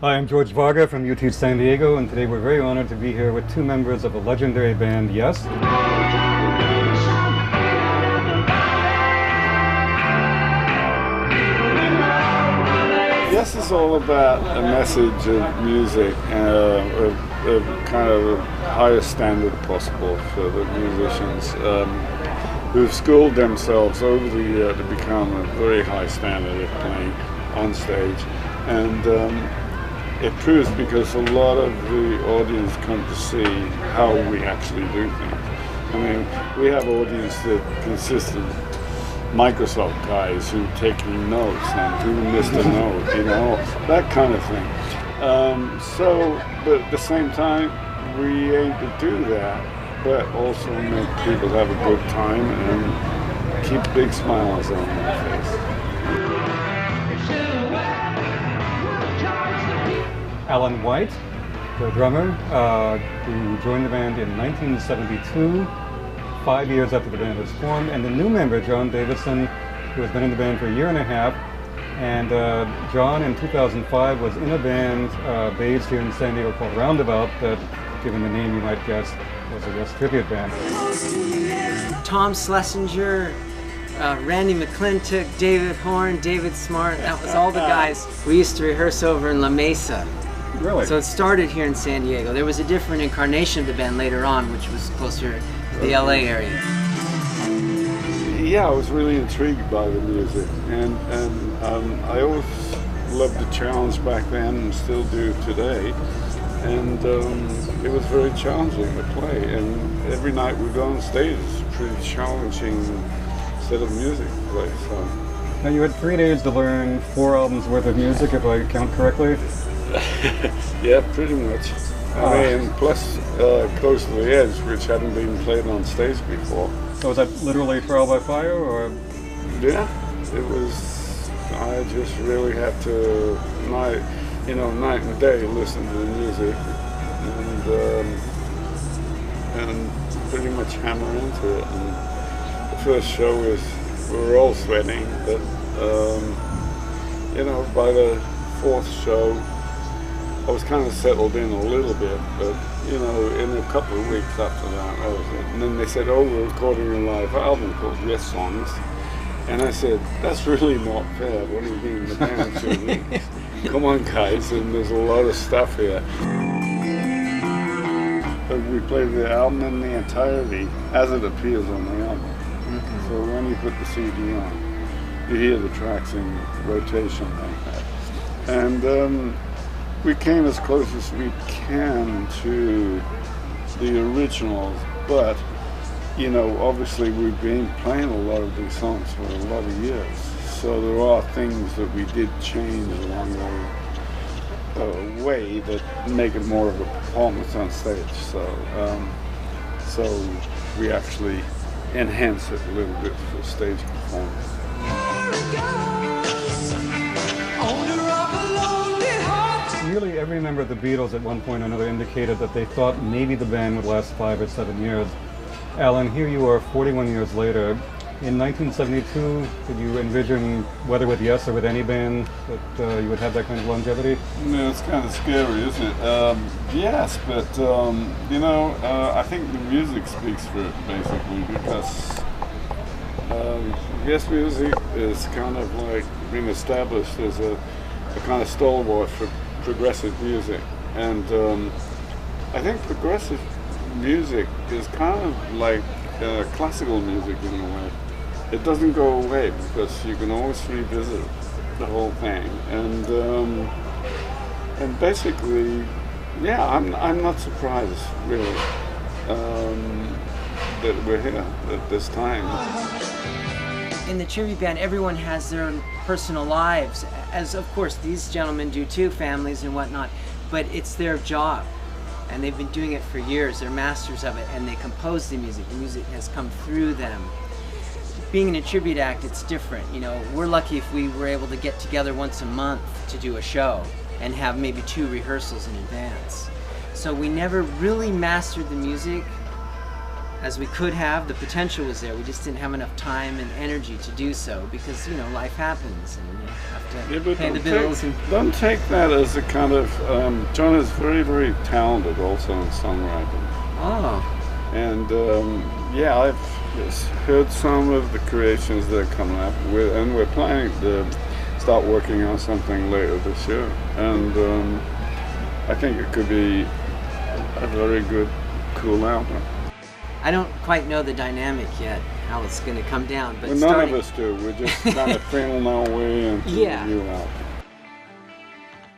Hi, I'm George Varga from UT San Diego, and today we're very honored to be here with two members of the legendary band Yes. Yes is all about a message of music, of kind of the highest standard possible for the musicians who've schooled themselves over the year to become a very high standard of playing on stage. And it proves because a lot of the audience come to see how we actually do things. I mean, we have audience that consists of Microsoft guys who taking notes and who missed a note, you know, that kind of thing. But at the same time, we aim to do that, but also make people have a good time and keep big smiles on their face. Alan White, the drummer, who joined the band in 1972, 5 years after the band was formed, and the new member, John Davison, who has been in the band for a year and a half. And John, in 2005, was in a band based here in San Diego called Roundabout, that, given the name you might guess, was a Yes tribute band. Tom Schlesinger, Randy McClintock, David Horn, David Smart, that was all the guys we used to rehearse over in La Mesa. Really? So it started here in San Diego. There was a different incarnation of the band later on, which was closer to the LA area. Yeah, I was really intrigued by the music, and I always loved the challenge back then and still do today. And it was very challenging to play, and every night we go on stage, it's a pretty challenging set of music to play. So. Now, you had 3 days to learn 4 albums worth of music, if I count correctly. Yeah, pretty much. I mean, plus Close to the Edge, which hadn't been played on stage before. So was that literally trial by fire, or? Yeah, it was. I just really had to, night and day, listen to the music and pretty much hammer into it. And the first show was, we were all sweating, but by the 4th show, I was kind of settled in a little bit, but in a couple of weeks after that was it. And then they said, oh, we're recording a live album called Yes Songs. And I said, that's really not fair. What do you mean the band shouldn't? Come on, guys, and there's a lot of stuff here. But we played the album in the entirety as it appears on the album. Mm-hmm. So when you put the CD on, you hear the tracks in rotation like that. And we came as close as we can to the originals, but obviously we've been playing a lot of these songs for a lot of years, so there are things that we did change along the way that make it more of a performance on stage. So we actually enhance it a little bit for stage performance. Nearly every member of the Beatles at one point or another indicated that they thought maybe the band would last 5 or 7 years. Alan, here you are 41 years later. In 1972, did you envision, whether with Yes or with any band, that you would have that kind of longevity? Yeah, it's kind of scary, isn't it? Yes, but I think the music speaks for it, basically, because Yes music is kind of like been established as a kind of stalwart for progressive music, and I think progressive music is kind of like classical music in a way. It doesn't go away because you can always revisit the whole thing, and basically, yeah, I'm not surprised really that we're here at this time. In the tribute band, everyone has their own personal lives, as of course these gentlemen do too, families and whatnot, but it's their job, and they've been doing it for years. They're masters of it, and they compose the music. The music has come through them. Being in a tribute act, it's different. We're lucky if we were able to get together once a month to do a show and have maybe 2 rehearsals in advance. So we never really mastered the music as we could have. The potential was there. We just didn't have enough time and energy to do so because, you know, life happens and you have to but pay the bills. don't take that as a kind of, John is very, very talented also in songwriting. Oh, And yeah, I've just heard some of the creations that are coming up, and we're planning to start working on something later this year. And I think it could be a very good, cool album. I don't quite know the dynamic yet, how it's going to come down. But Well, none of us do. We're just kind of feeling our way into Yeah. the new album.